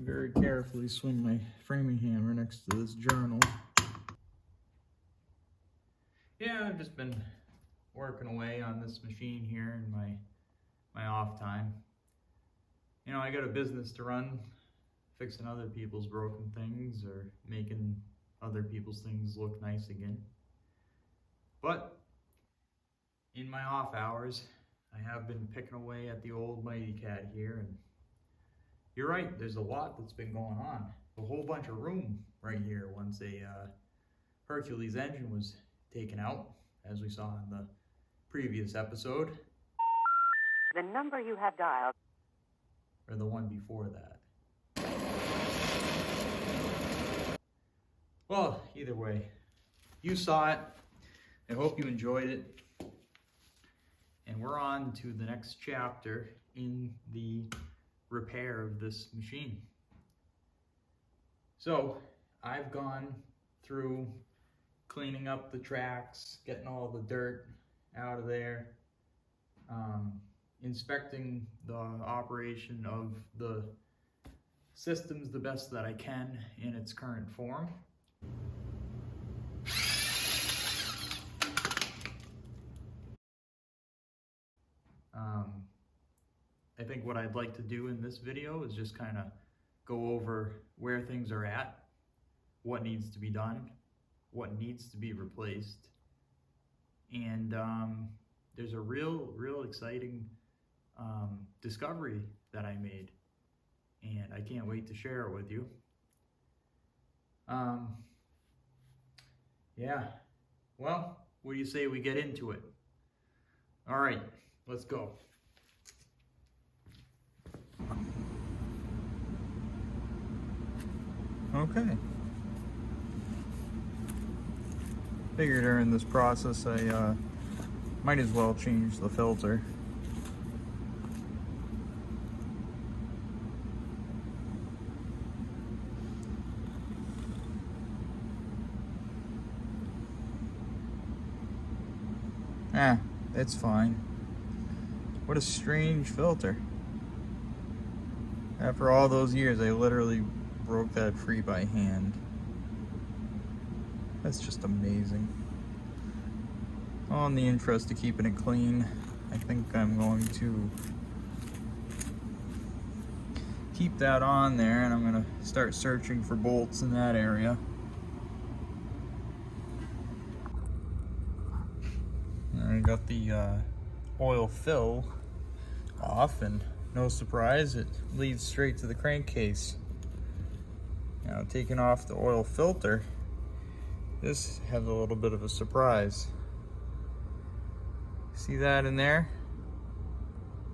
very carefully swing my framing hammer next to this journal. Yeah, I've just been working away on this machine here in my off time. You know, I got a business to run, fixing other people's broken things or making other people's things look nice again. But in my off hours, I have been picking away at the old Mity Kat here, and you're right, there's a lot that's been going on. A whole bunch of room right here once a Hercules engine was taken out, as we saw in the previous episode. The number you have dialed, or the one before that. Well, either way, you saw it. I hope you enjoyed it. And we're on to the next chapter in the repair of this machine. So I've gone through cleaning up the tracks, getting all the dirt out of there, inspecting the operation of the systems the best that I can in its current form. I think what I'd like to do in this video is just kind of go over where things are at, what needs to be done, what needs to be replaced, and there's a real exciting discovery that I made, and I can't wait to share it with you. Yeah, well, what do you say we get into it? All right, let's go. Okay. Figured during this process I might as well change the filter. It's fine. What a strange filter. After all those years, I literally broke that free by hand. That's just amazing. Well, in the interest of keeping it clean, I think I'm going to keep that on there, and I'm going to start searching for bolts in that area. I got the oil fill off, and no surprise, it leads straight to the crankcase. Now, taking off the oil filter, this has a little bit of a surprise. See that in there?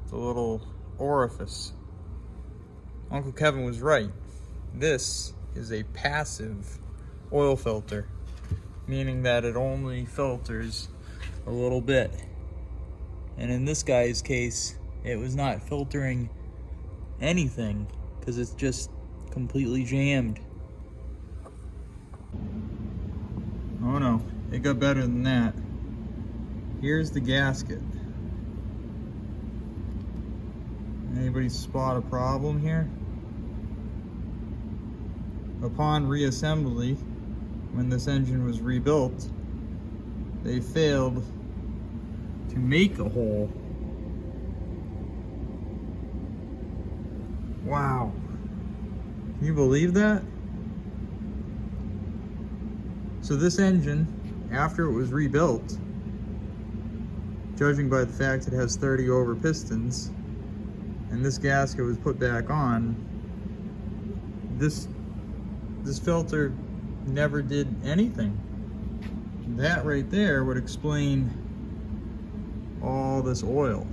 It's a little orifice. Uncle Kevin was right. This is a passive oil filter, meaning that it only filters a little bit. And in this guy's case, it was not filtering anything because it's just completely jammed. Oh no, it got better than that. Here's the gasket. Anybody spot a problem here? Upon reassembly, when this engine was rebuilt, they failed to make a hole. Wow. Can you believe that? So this engine, after it was rebuilt, judging by the fact it has 30 over pistons, and this gasket was put back on, this filter never did anything. That right there would explain all this oil,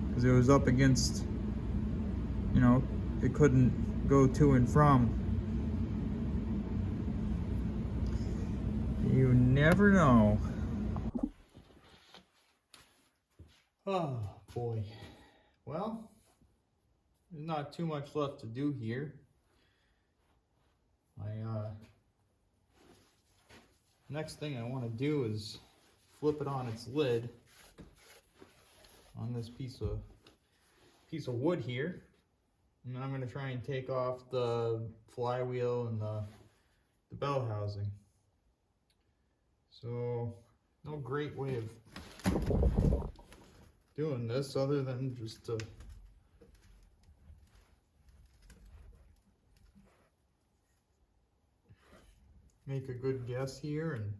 because it was up against, you know, it couldn't go to and from. You never know. Oh boy. Well, there's not too much left to do here. Next thing I want to do is flip it on its lid on this piece of wood here, And I'm going to try and take off the flywheel and the bell housing. So, no great way of doing this other than just to make a good guess here, and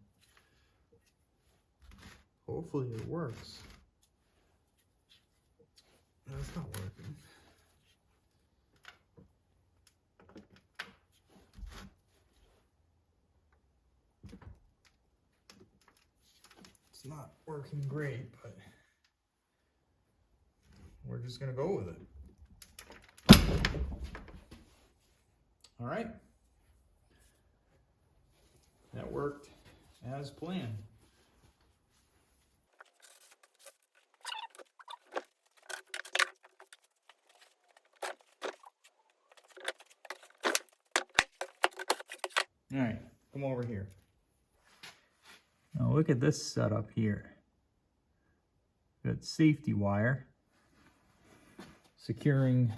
hopefully it works. That's not working. It's not working great, but we're just gonna go with it. All right. That worked as planned. All right, come over here. Now look at this setup here. Got safety wire securing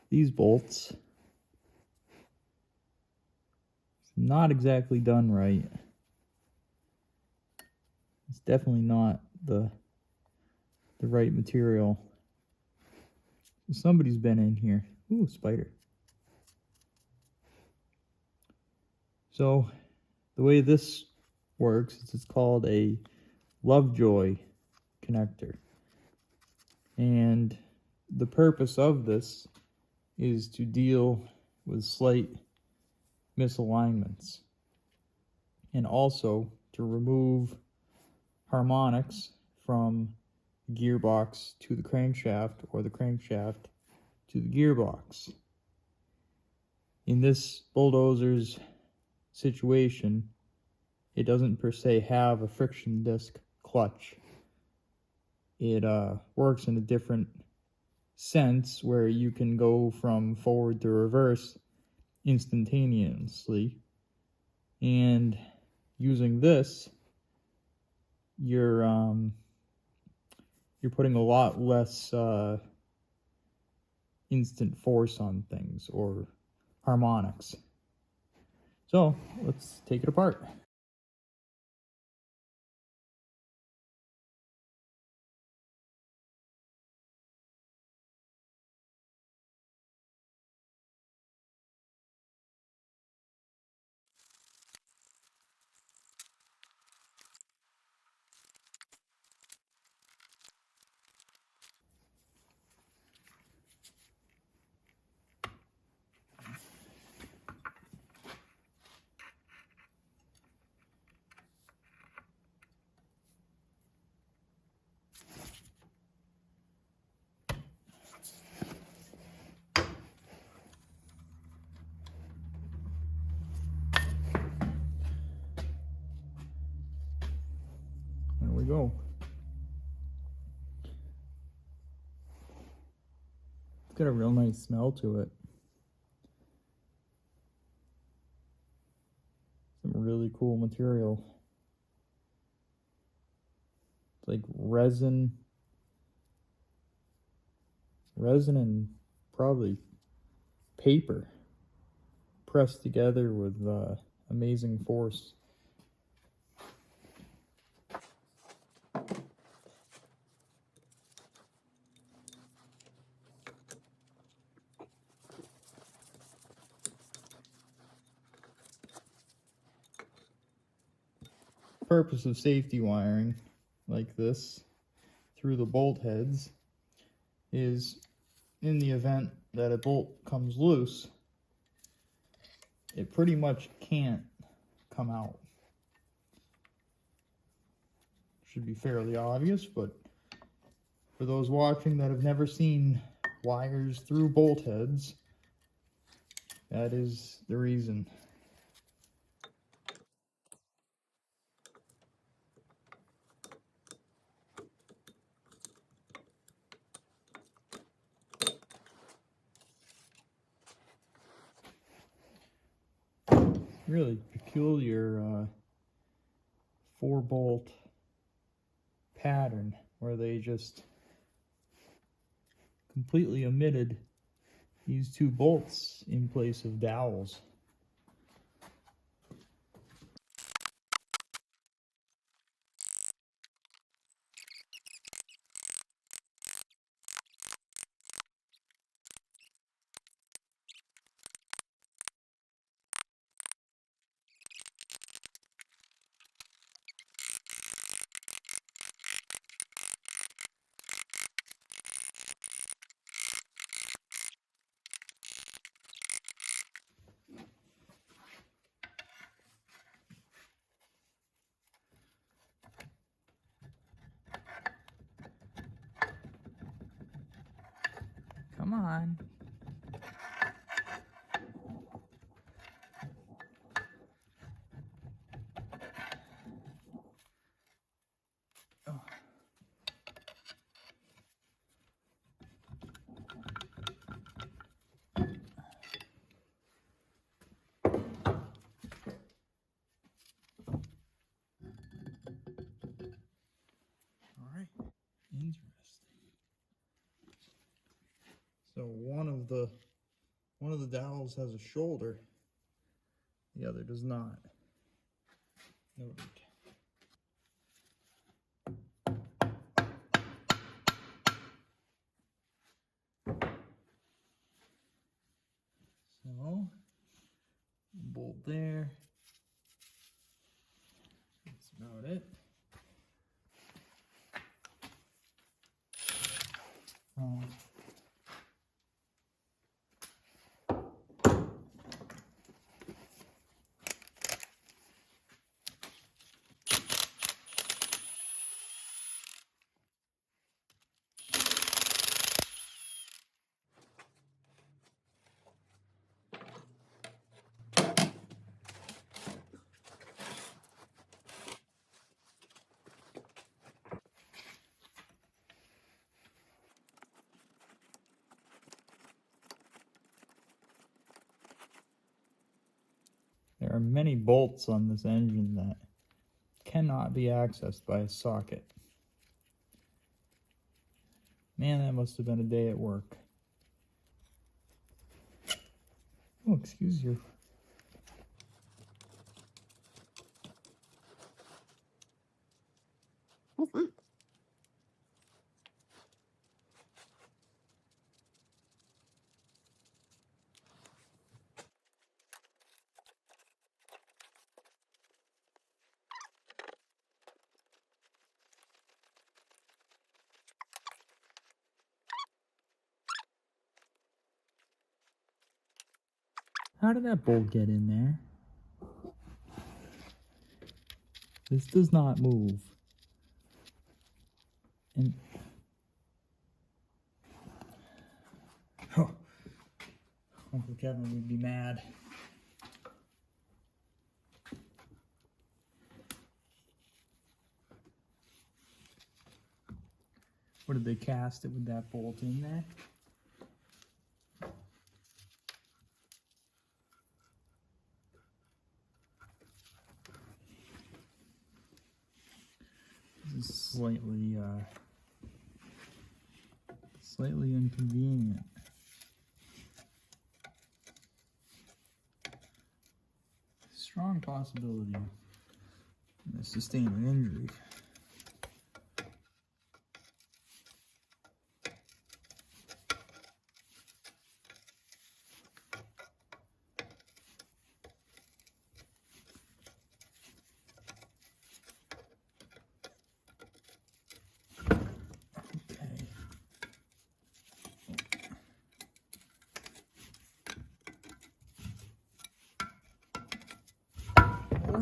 these bolts. It's not exactly done right. It's definitely not the right material. Somebody's been in here. Ooh, spider. So the way this works is it's called a Lovejoy connector. And the purpose of this is to deal with slight misalignments and also to remove harmonics from the gearbox to the crankshaft or the crankshaft to the gearbox. In this bulldozer's situation, it doesn't per se have a friction disc clutch. It works in a different sense where you can go from forward to reverse instantaneously, and using this you're putting a lot less instant force on things or harmonics. So let's take it apart. There we go. It's got a real nice smell to it. Some really cool material. It's like resin and probably paper pressed together with amazing force. Purpose of safety wiring like this through the bolt heads is in the event that a bolt comes loose, it pretty much can't come out. Should be fairly obvious, but for those watching that have never seen wires through bolt heads, that is the reason. Really peculiar 4-bolt pattern where they just completely omitted these two bolts in place of dowels. Come on. Oh. All right. Interesting. So one of the dowels has a shoulder, the other does not. Noted. So bolt there. That's about it. There are many bolts on this engine that cannot be accessed by a socket. Man, that must have been a day at work. Oh, excuse you. How did that bolt get in there? This does not move. And oh, Uncle Kevin would be mad. Or did they cast it with that bolt in there? This is slightly inconvenient. Strong possibility of sustaining an injury.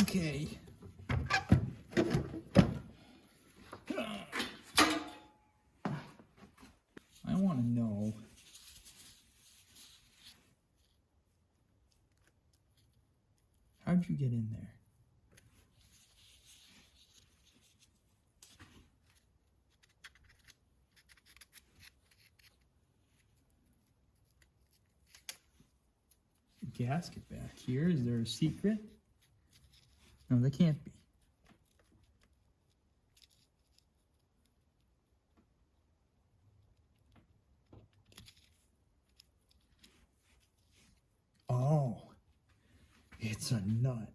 Okay. I want to know how'd you get in there? Gasket back here. Is there a secret? No, there can't be. It's a nut.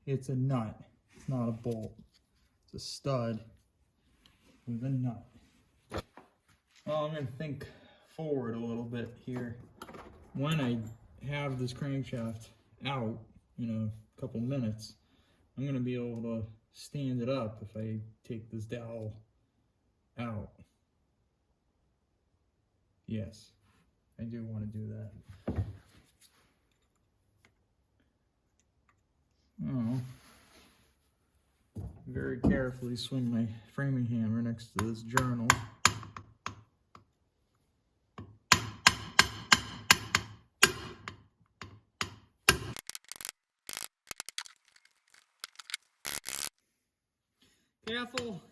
It's a nut. It's not a bolt. It's a stud with a nut. Well, I'm going to think forward a little bit here. When I have this crankshaft out in a couple minutes, I'm going to be able to stand it up if I take this dowel out. Yes, I do want to do that. Oh, very carefully swing my framing hammer next to this journal. Careful.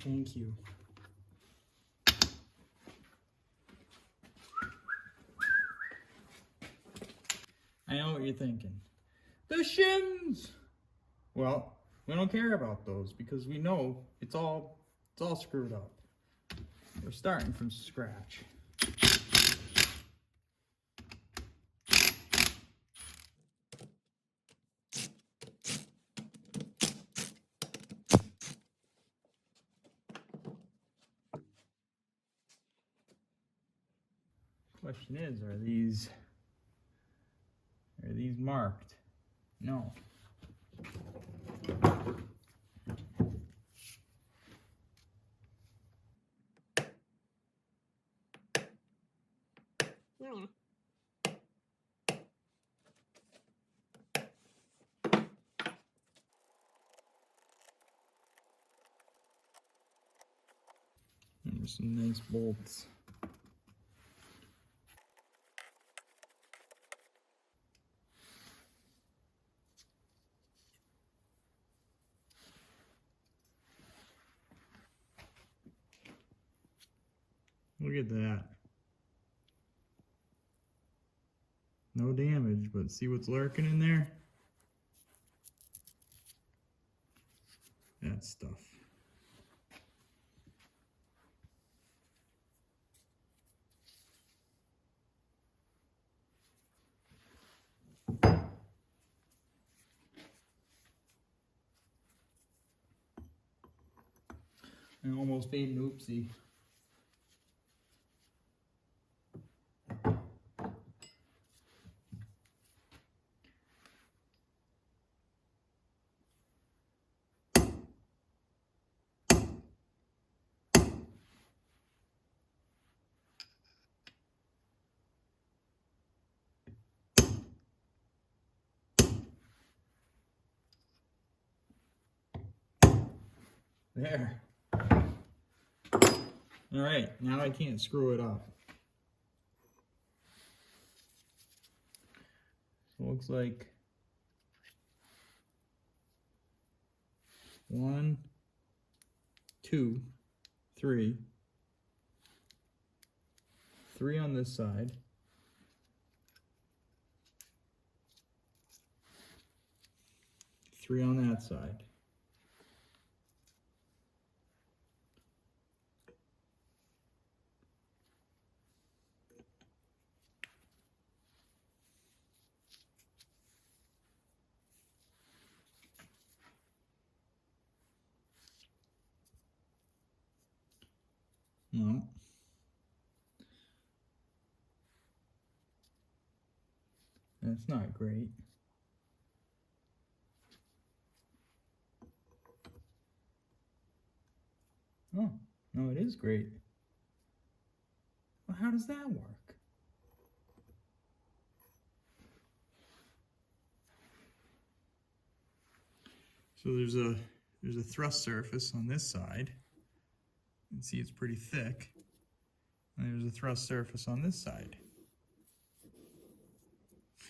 Thank you. I know what you're thinking. The shims! Well, we don't care about those because we know it's all screwed up. We're starting from scratch. Question is, are these marked? No. Yeah. And there's some nice bolts. Look at that. No damage, but see what's lurking in there? That stuff. I almost made an oopsie. There. All right, now I can't screw it up. So it looks like 1, 2, 3. 3 on this side. 3 on that side. No. That's not great. Oh, no, it is great. Well, how does that work? So there's a thrust surface on this side. You can see it's pretty thick. And there's a thrust surface on this side.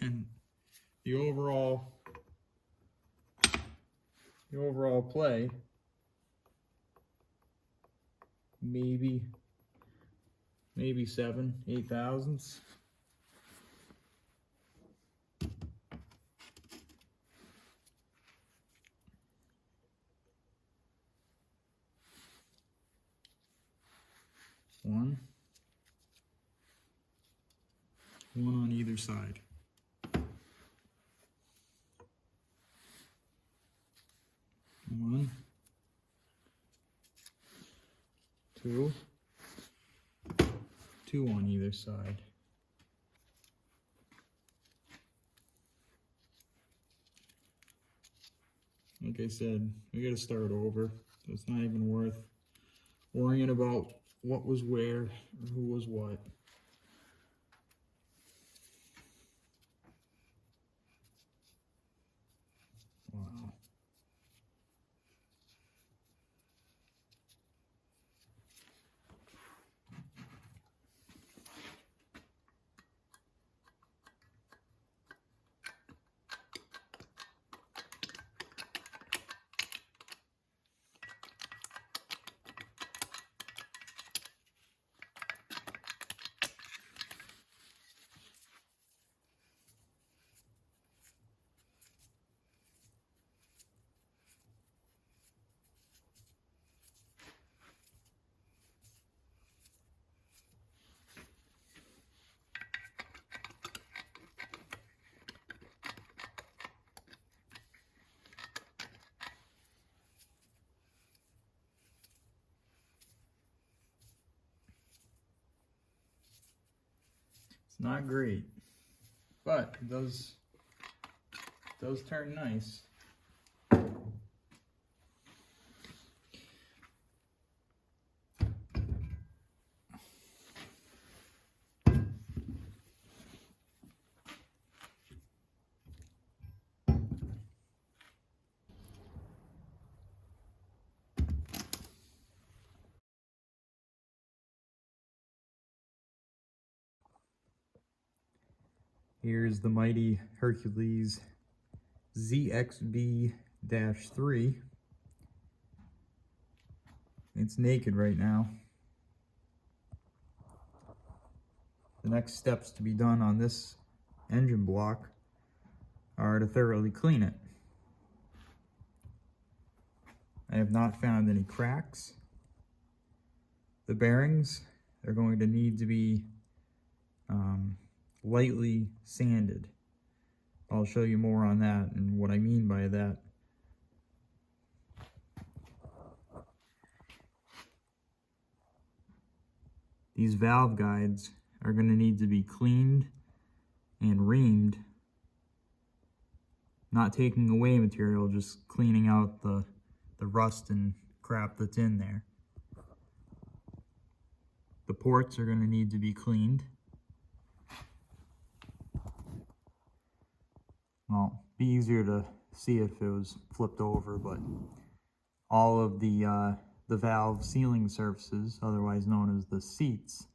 And the overall play maybe 7-8 thousandths. One on either side. One, two on either side. Like I said, we gotta start over. So it's not even worth worrying about what was where or who was what. Wow. It's not great, but it does turn nice. Here's the Mighty Hercules ZXB-3. It's naked right now. The next steps to be done on this engine block are to thoroughly clean it. I have not found any cracks. The bearings are going to need to be lightly sanded. I'll show you more on that and what I mean by that. These valve guides are going to need to be cleaned and reamed, not taking away material, just cleaning out the rust and crap that's in there. The ports are going to need to be cleaned. Well, it'd be easier to see it if it was flipped over, but all of the valve sealing surfaces, otherwise known as the seats,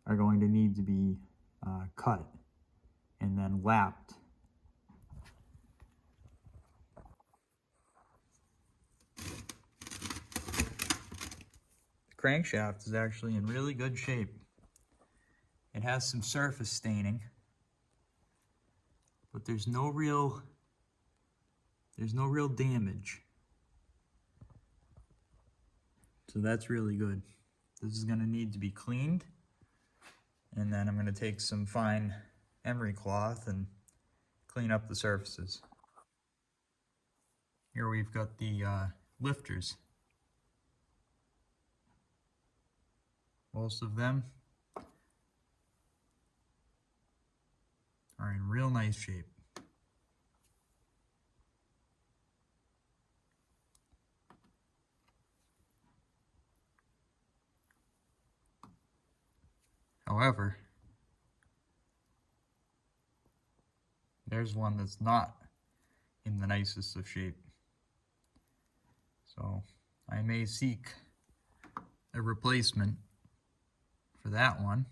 are going to need to be cut and then lapped. The crankshaft is actually in really good shape. It has some surface staining, but there's no real damage. So that's really good. This is gonna need to be cleaned, and then I'm gonna take some fine emery cloth and clean up the surfaces. Here we've got the lifters. Most of them are in real nice shape. However, there's one that's not in the nicest of shape. So I may seek a replacement for that one.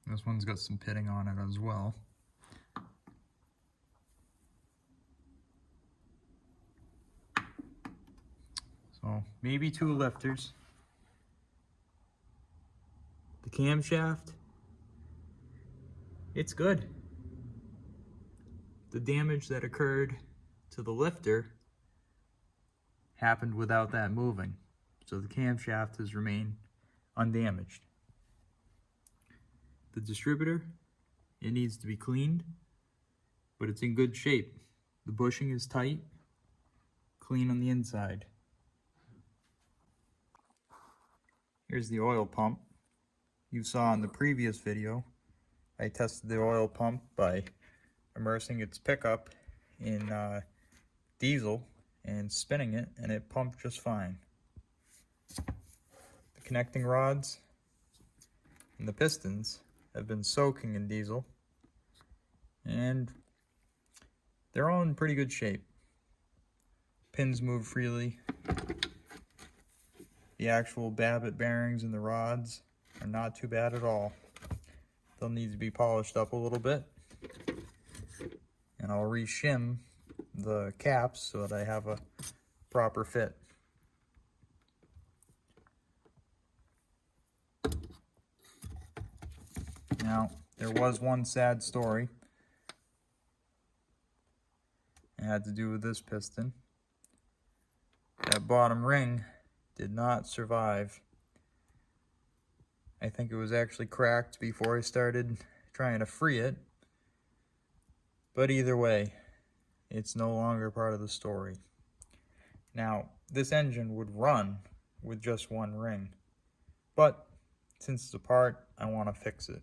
This one's got some pitting on it as well. know, maybe 2 lifters. The camshaft, it's good. The damage that occurred to the lifter happened without that moving. So the camshaft has remained undamaged. The distributor, it needs to be cleaned, but it's in good shape. The bushing is tight, clean on the inside. Here's the oil pump. You saw in the previous video, I tested the oil pump by immersing its pickup in diesel and spinning it, and it pumped just fine. The connecting rods and the pistons have been soaking in diesel, and they're all in pretty good shape. Pins move freely. The actual Babbitt bearings and the rods are not too bad at all. They'll need to be polished up a little bit, and I'll re-shim the caps so that I have a proper fit. Now, there was one sad story. It had to do with this piston. That bottom ring did not survive. I think it was actually cracked before I started trying to free it. But either way, it's no longer part of the story. Now, this engine would run with just one ring. But since it's apart, I want to fix it.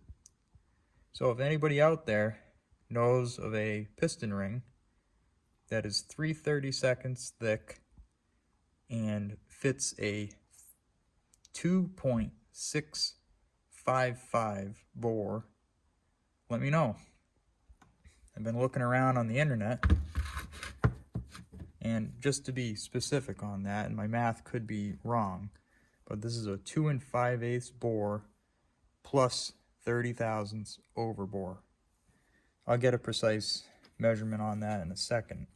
So if anybody out there knows of a piston ring that is 3/32 thick and fits a 2.655 bore, let me know. I've been looking around on the internet, and just to be specific on that, and my math could be wrong, but this is a 2 5/8 bore plus 30 thousandths over bore. I'll get a precise measurement on that in a second.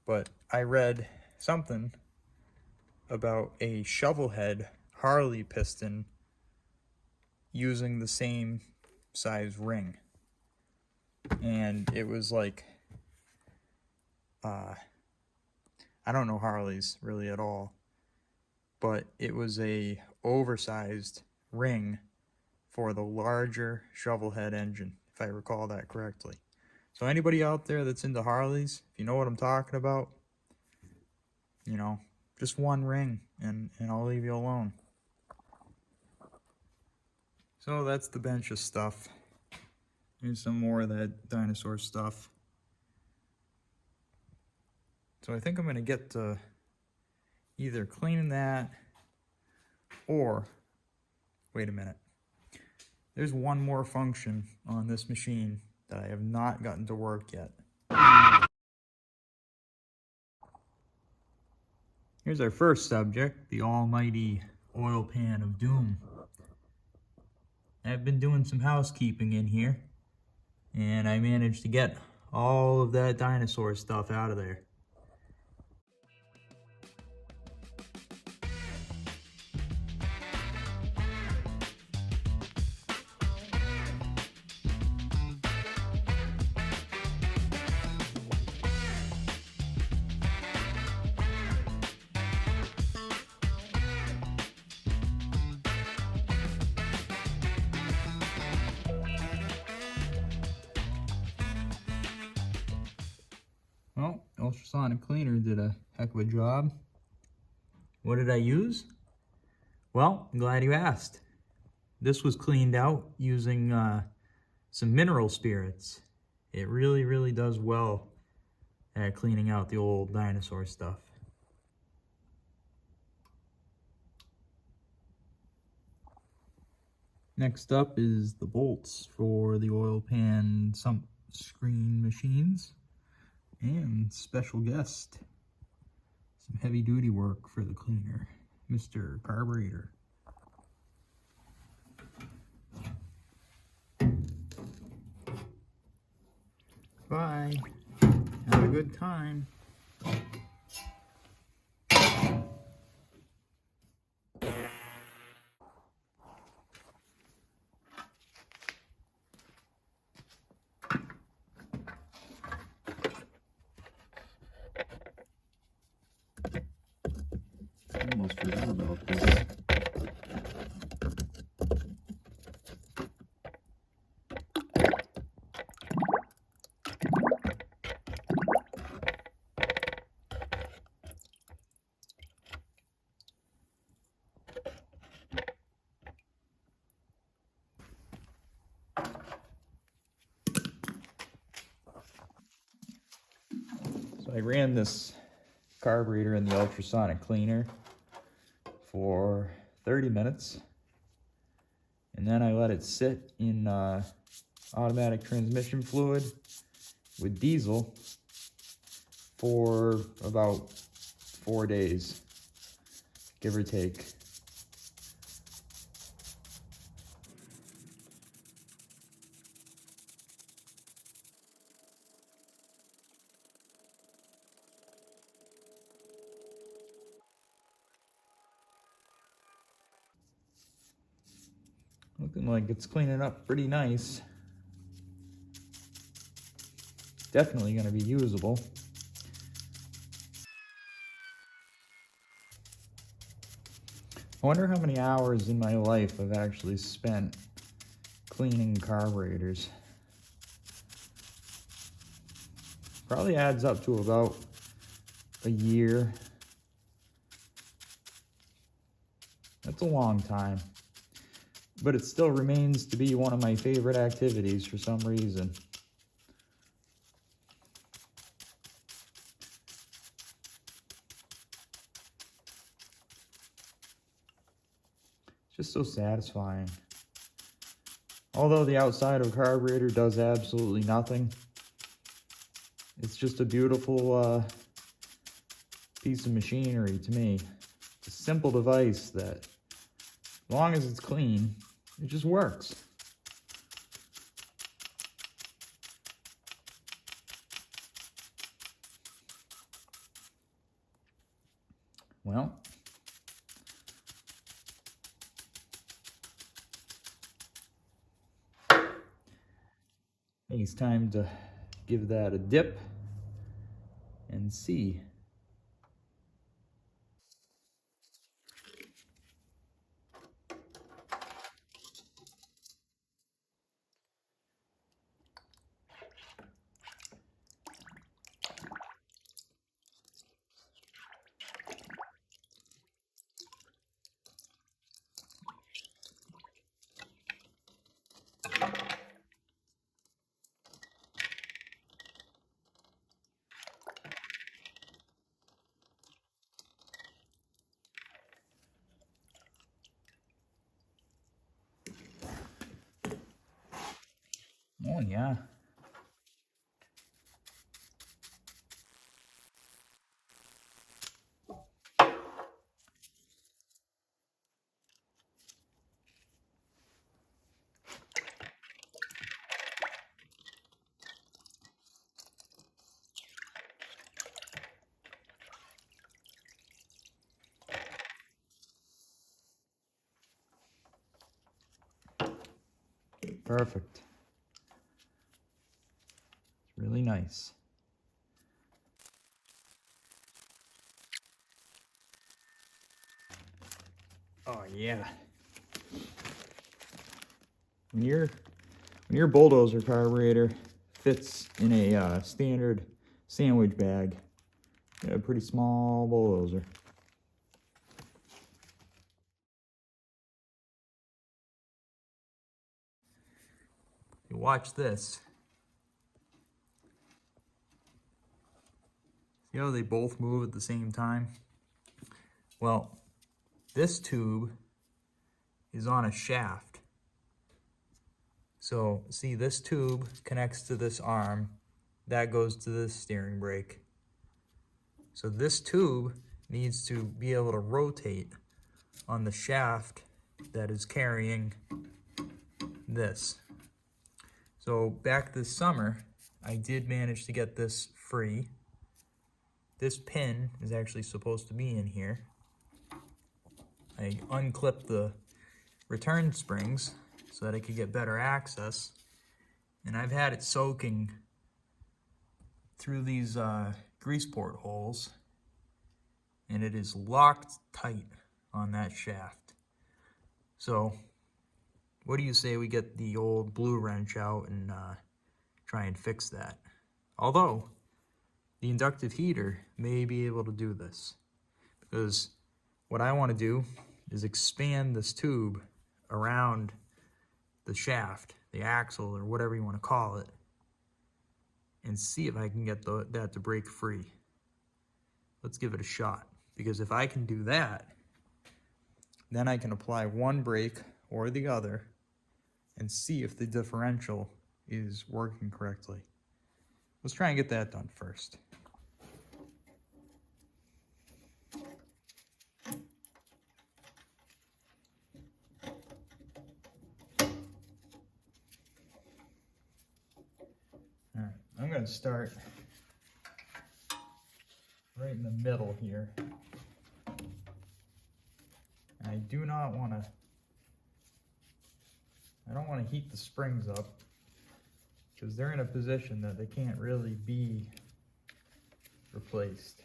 But I read something about a shovel head Harley piston using the same size ring. And it was like, I don't know Harleys really at all, but it was a oversized ring for the larger shovel head engine, if I recall that correctly. So anybody out there that's into Harleys, if you know what I'm talking about, you know, just one ring and I'll leave you alone. So that's the bench of stuff. Here's some more of that dinosaur stuff. So I think I'm going to get to either cleaning that or, wait a minute. There's one more function on this machine that I have not gotten to work yet. Here's our first subject, the almighty oil pan of doom. I've been doing some housekeeping in here, and I managed to get all of that dinosaur stuff out of there. Well, ultrasonic cleaner did a heck of a job. What did I use? Well, I'm glad you asked. This was cleaned out using some mineral spirits. It really, really does well at cleaning out the old dinosaur stuff. Next up is the bolts for the oil pan sump screen machines. And special guest, Some heavy duty work for the cleaner, Mr. Carburetor. Bye. Have a good time. I almost forgot about this. So I ran this carburetor in the ultrasonic cleaner for 30 minutes, and then I let it sit in automatic transmission fluid with diesel for about 4 days, give or take. Looking like it's cleaning up pretty nice. Definitely going to be usable. I wonder how many hours in my life I've actually spent cleaning carburetors. Probably adds up to about a year. That's a long time. But it still remains to be one of my favorite activities for some reason. It's just so satisfying. Although the outside of a carburetor does absolutely nothing, it's just a beautiful piece of machinery to me. It's a simple device that, as long as it's clean, it just works. Well, I think it's time to give that a dip and see. Oh yeah. Perfect. It's really nice. Oh yeah. When your bulldozer carburetor fits in a standard sandwich bag, you have a pretty small bulldozer. You watch this. See how they both move at the same time? Well, this tube is on a shaft. So see, this tube connects to this arm. That goes to this steering brake. So this tube needs to be able to rotate on the shaft that is carrying this. So back this summer, I did manage to get this free. This pin is actually supposed to be in here. I unclipped the return springs so that I could get better access. And I've had it soaking through these grease port holes, and it is locked tight on that shaft. So what do you say we get the old blue wrench out and try and fix that? Although the inductive heater may be able to do this, because what I want to do is expand this tube around the shaft, the axle, or whatever you want to call it, and see if I can get that to break free. Let's give it a shot, because if I can do that, then I can apply one brake or the other and see if the differential is working correctly. Let's try and get that done first. All right, I'm going to start right in the middle here. I do not want to, I don't want to heat the springs up, because they're in a position that they can't really be replaced.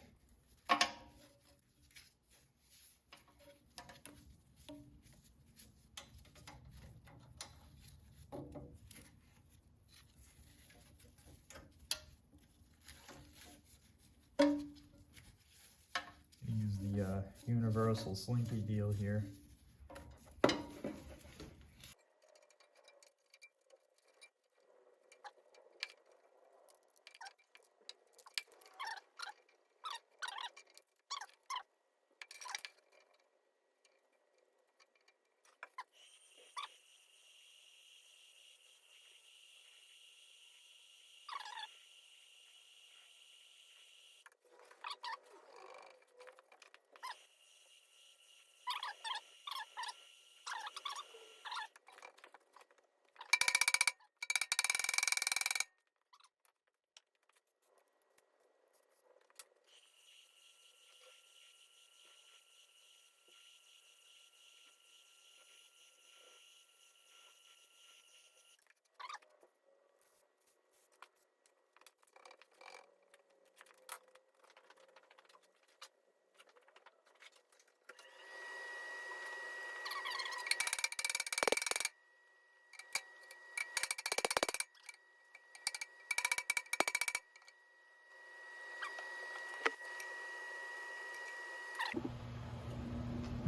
Use the universal slinky deal here.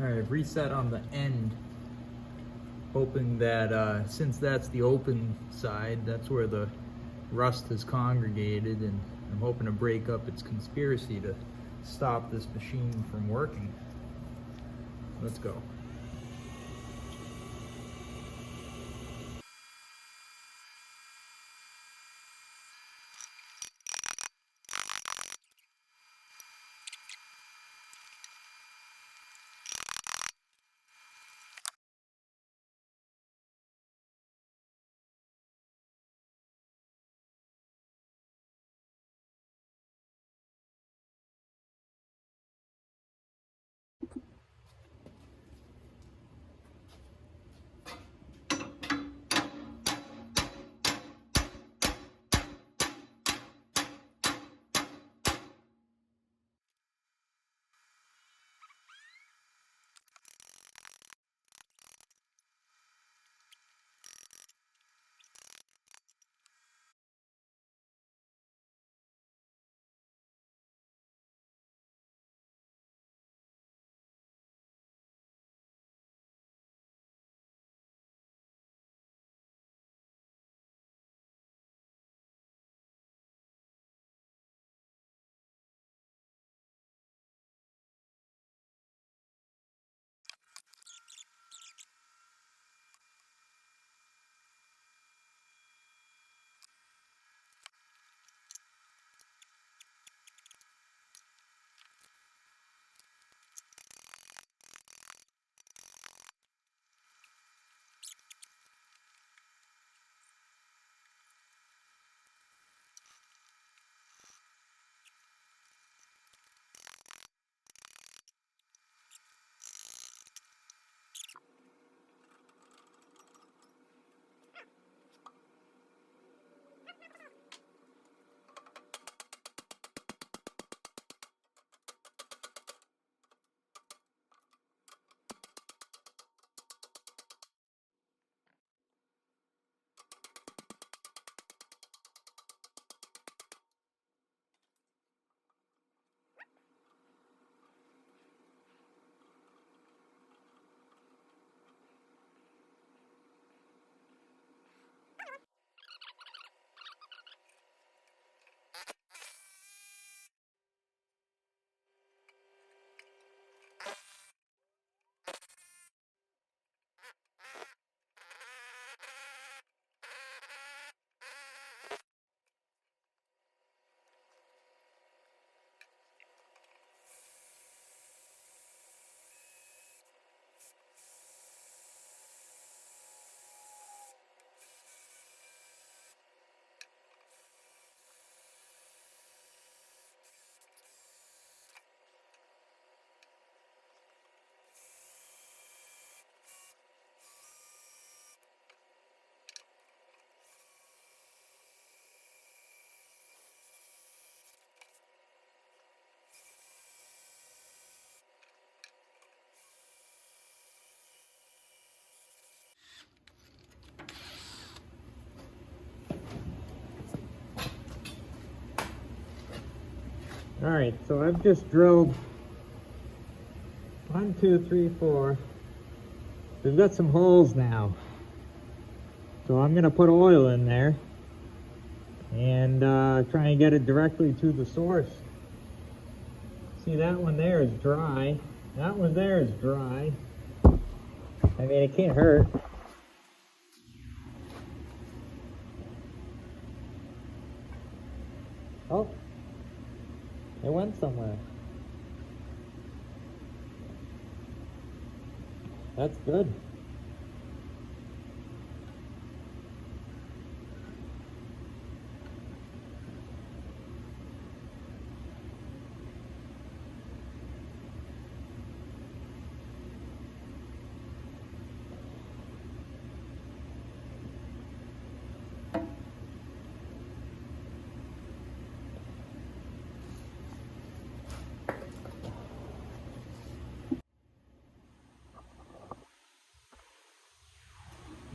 All right, I've reset on the end, hoping that since that's the open side, that's where the rust has congregated, and I'm hoping to break up its conspiracy to stop this machine from working. Let's go. Alright, so I've just drilled 1, 2, 3, 4. We've got some holes now. So I'm gonna put oil in there and try and get it directly to the source. See, that one there is dry. That one there is dry. I mean, it can't hurt. Oh, it went somewhere. That's good.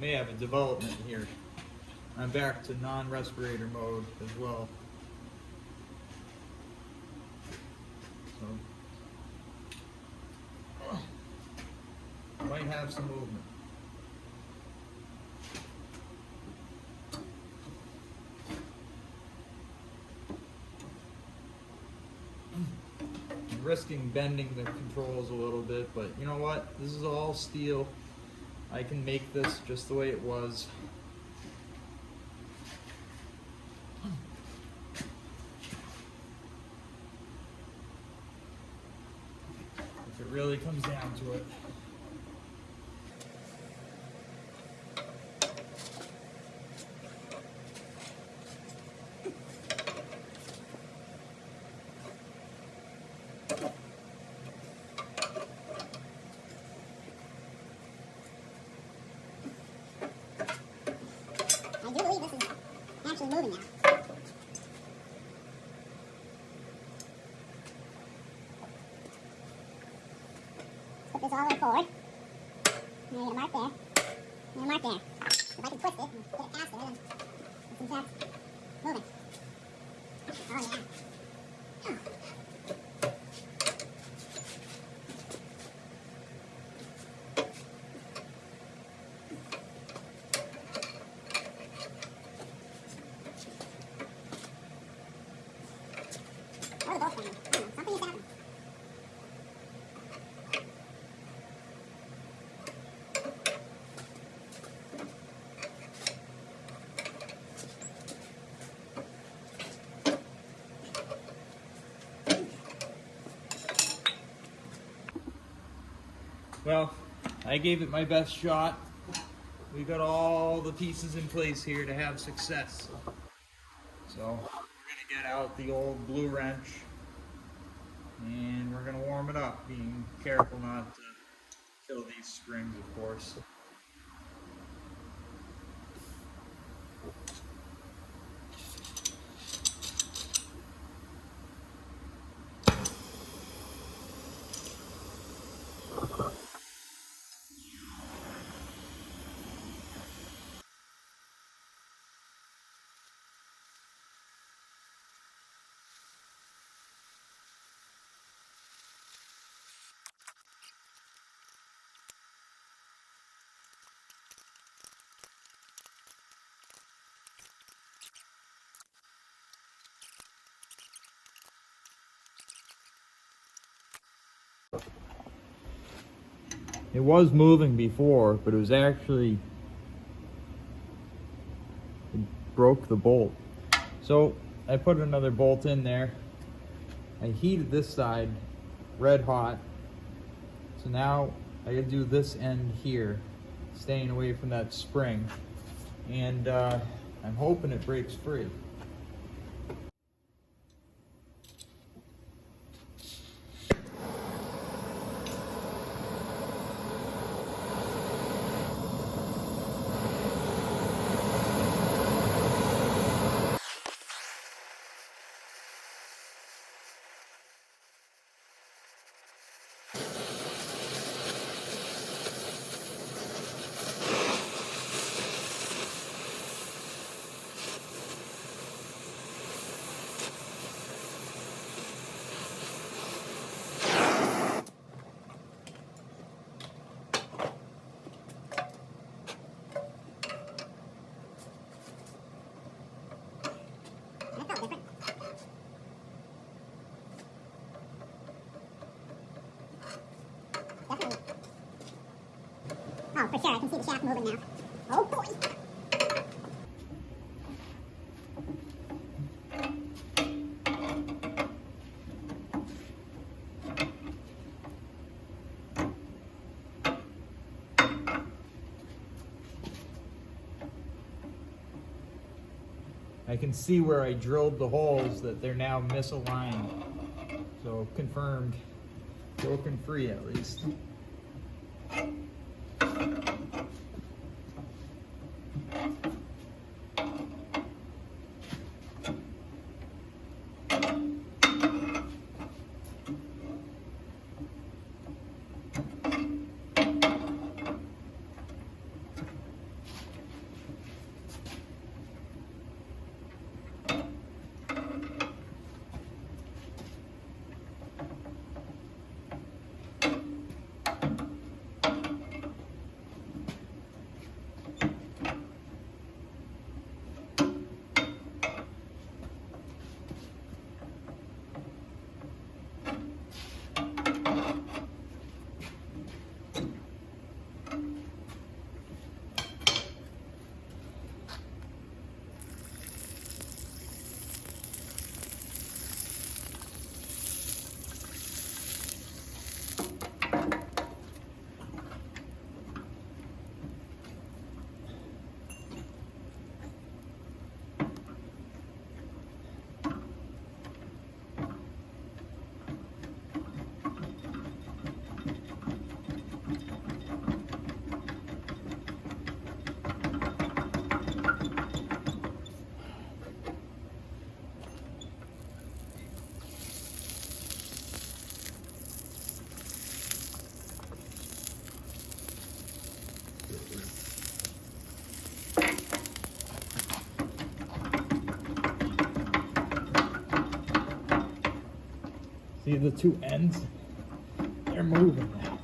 May have a development here. I'm back to non-respirator mode as well. So might have some movement. I'm risking bending the controls a little bit, but you know what? This is all steel. I can make this just the way it was. If it really comes down to it. I do believe this is actually moving now. Put this all the way forward. Now you're going to mark there. And mark there. If I can twist it and get it faster, then it's in fact moving. Oh yeah. Or the both of them. I don't know. Something is happening. Well, I gave it my best shot. We got all the pieces in place here to have success. So we're gonna get out the old blue wrench and we're gonna warm it up, being careful not to kill these springs, of course. It was moving before, but it was actually, it broke the bolt. So I put another bolt in there. I heated this side red hot. So now I gotta do this end here, staying away from that spring. And I'm hoping it breaks free. sure, I can see the shaft moving now. Oh boy! I can see where I drilled the holes that they're now misaligned. So confirmed, broken free at least. See the two ends? They're moving now.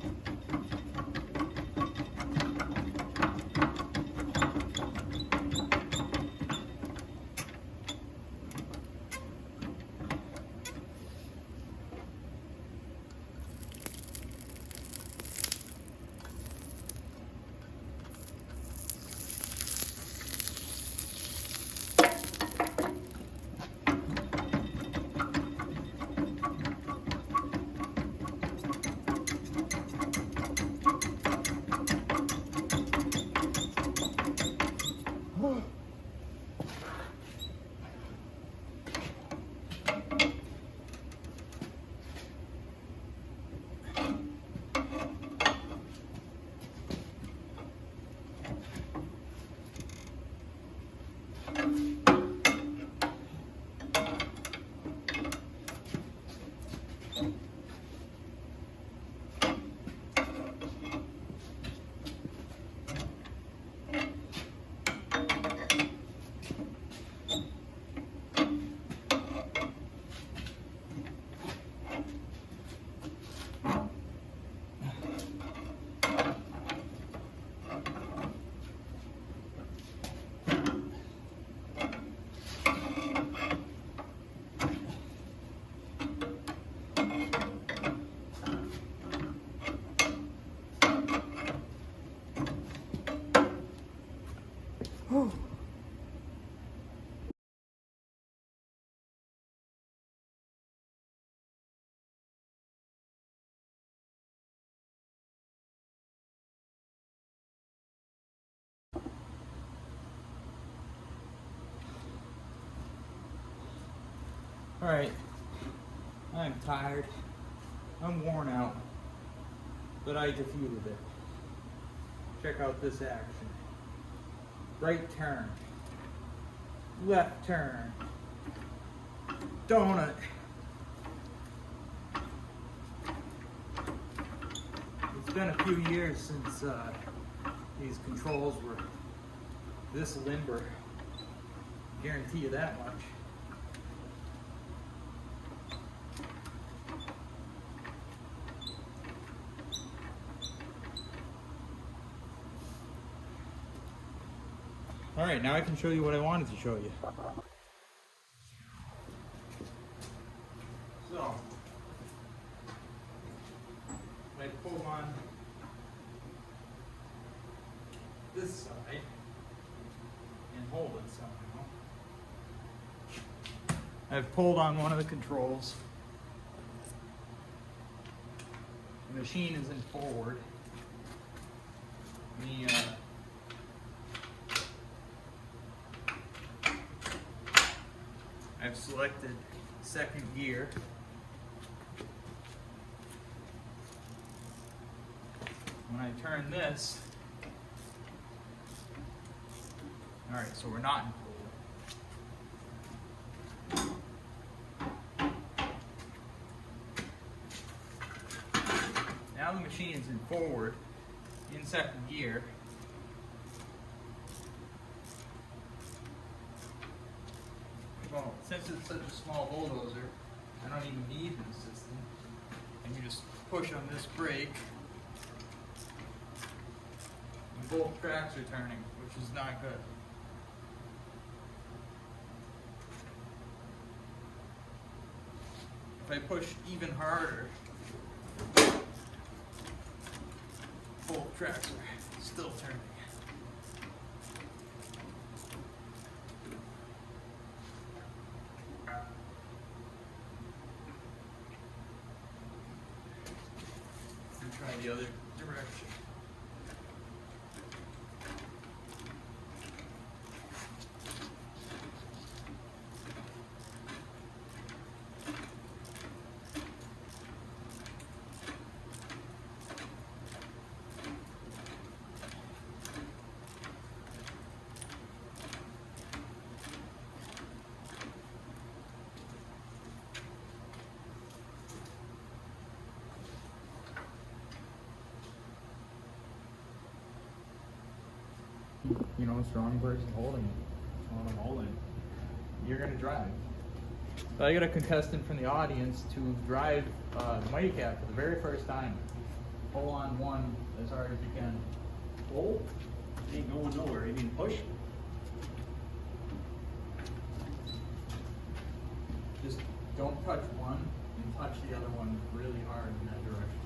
Alright, I'm tired, I'm worn out, but I defeated it. Check out this action. Right turn, left turn, donut. It's been a few years since these controls were this limber. Guarantee you that much. All right, now I can show you what I wanted to show you. So, I pull on this side and hold it somehow. I've pulled on one of the controls. The machine is in forward. I've selected second gear. When I turn this, all right, so we're not in forward. Now the machine is in forward, in second gear. Well, since it's such a small bulldozer, I don't even need an assistant. And you just push on this brake, and both tracks are turning, which is not good. If I push even harder, both tracks are still turning. And try the other direction. You know, a strong person holding it. That's what I'm holding. You're gonna drive. So I got a contestant from the audience to drive the Mity Kat for the very first time. Pull on one as hard as you can. Pull? Ain't going nowhere. You mean push? Just don't touch one and touch the other one really hard in that direction.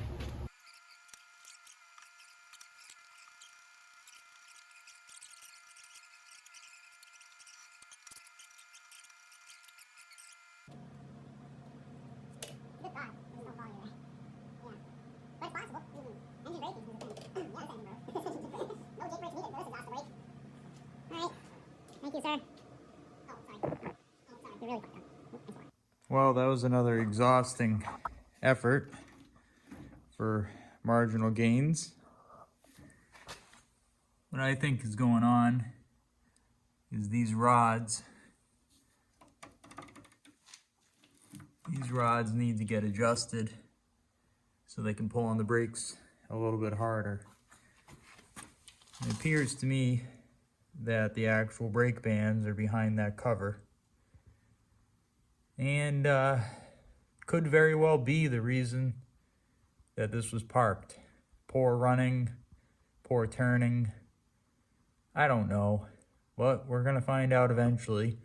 Good God, there's no volume there. Yeah. But it's possible. Engine braking is a thing. Yeah, this engine broke. No jake brake needed for this exhaust brake. Alright. Thank you, sir. Oh, sorry. Oh, sorry. You're really fucked up. Thanks a lot. Well, that was another exhausting effort for marginal gains. What I think is going on is these rods need to get adjusted so they can pull on the brakes a little bit harder. It appears to me that the actual brake bands are behind that cover. And could very well be the reason that this was parked. Poor running, poor turning. I don't know, but we're gonna find out eventually.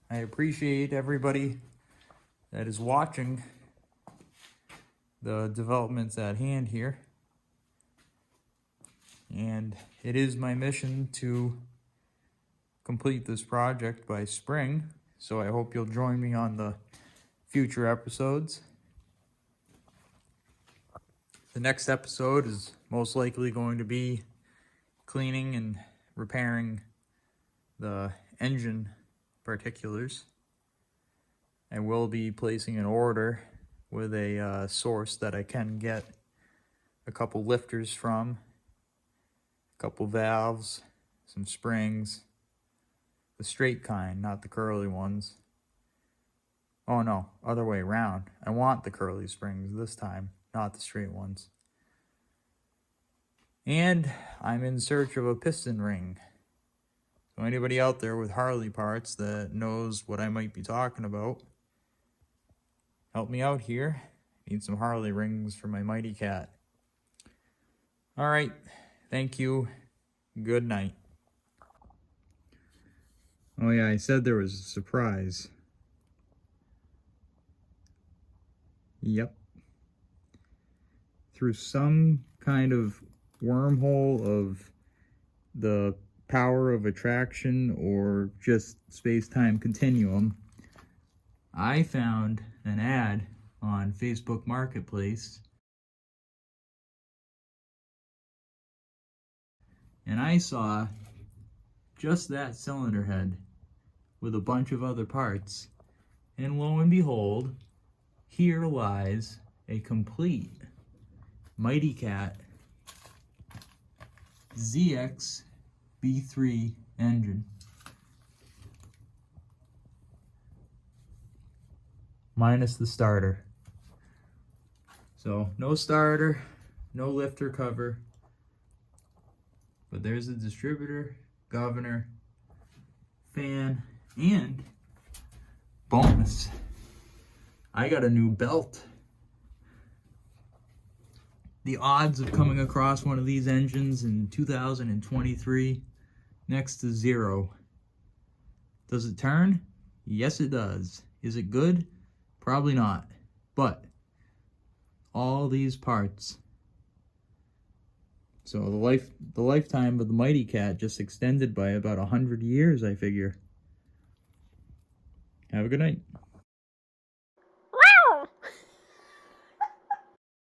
I appreciate everybody that is watching the developments at hand here. And it is my mission to complete this project by spring, so I hope you'll join me on the future episodes. The next episode is most likely going to be cleaning and repairing the engine particulars. I will be placing an order with a source that I can get a couple lifters from, a couple valves, some springs, the straight kind, not the curly ones. Oh no, other way around. I want the curly springs this time, not the straight ones. And I'm in search of a piston ring. So anybody out there with Harley parts that knows what I might be talking about, help me out here. Need some Harley rings for my Mity Kat. All right, thank you. Good night. Oh yeah, I said there was a surprise. Yep. Through some kind of wormhole of the power of attraction or just space-time continuum, I found an ad on Facebook Marketplace, and I saw just that cylinder head with a bunch of other parts, and lo and behold, here lies a complete Mity Kat ZX B3 engine. Minus the starter. So no starter, no lifter cover, but there's a distributor, governor, fan, and bonus, I got a new belt. The odds of coming across one of these engines in 2023, next to zero. Does it turn? Yes, it does. Is it good? Probably not. But all these parts. So the lifetime of the Mity Kat just extended by about 100 years, I figure. Have a good night.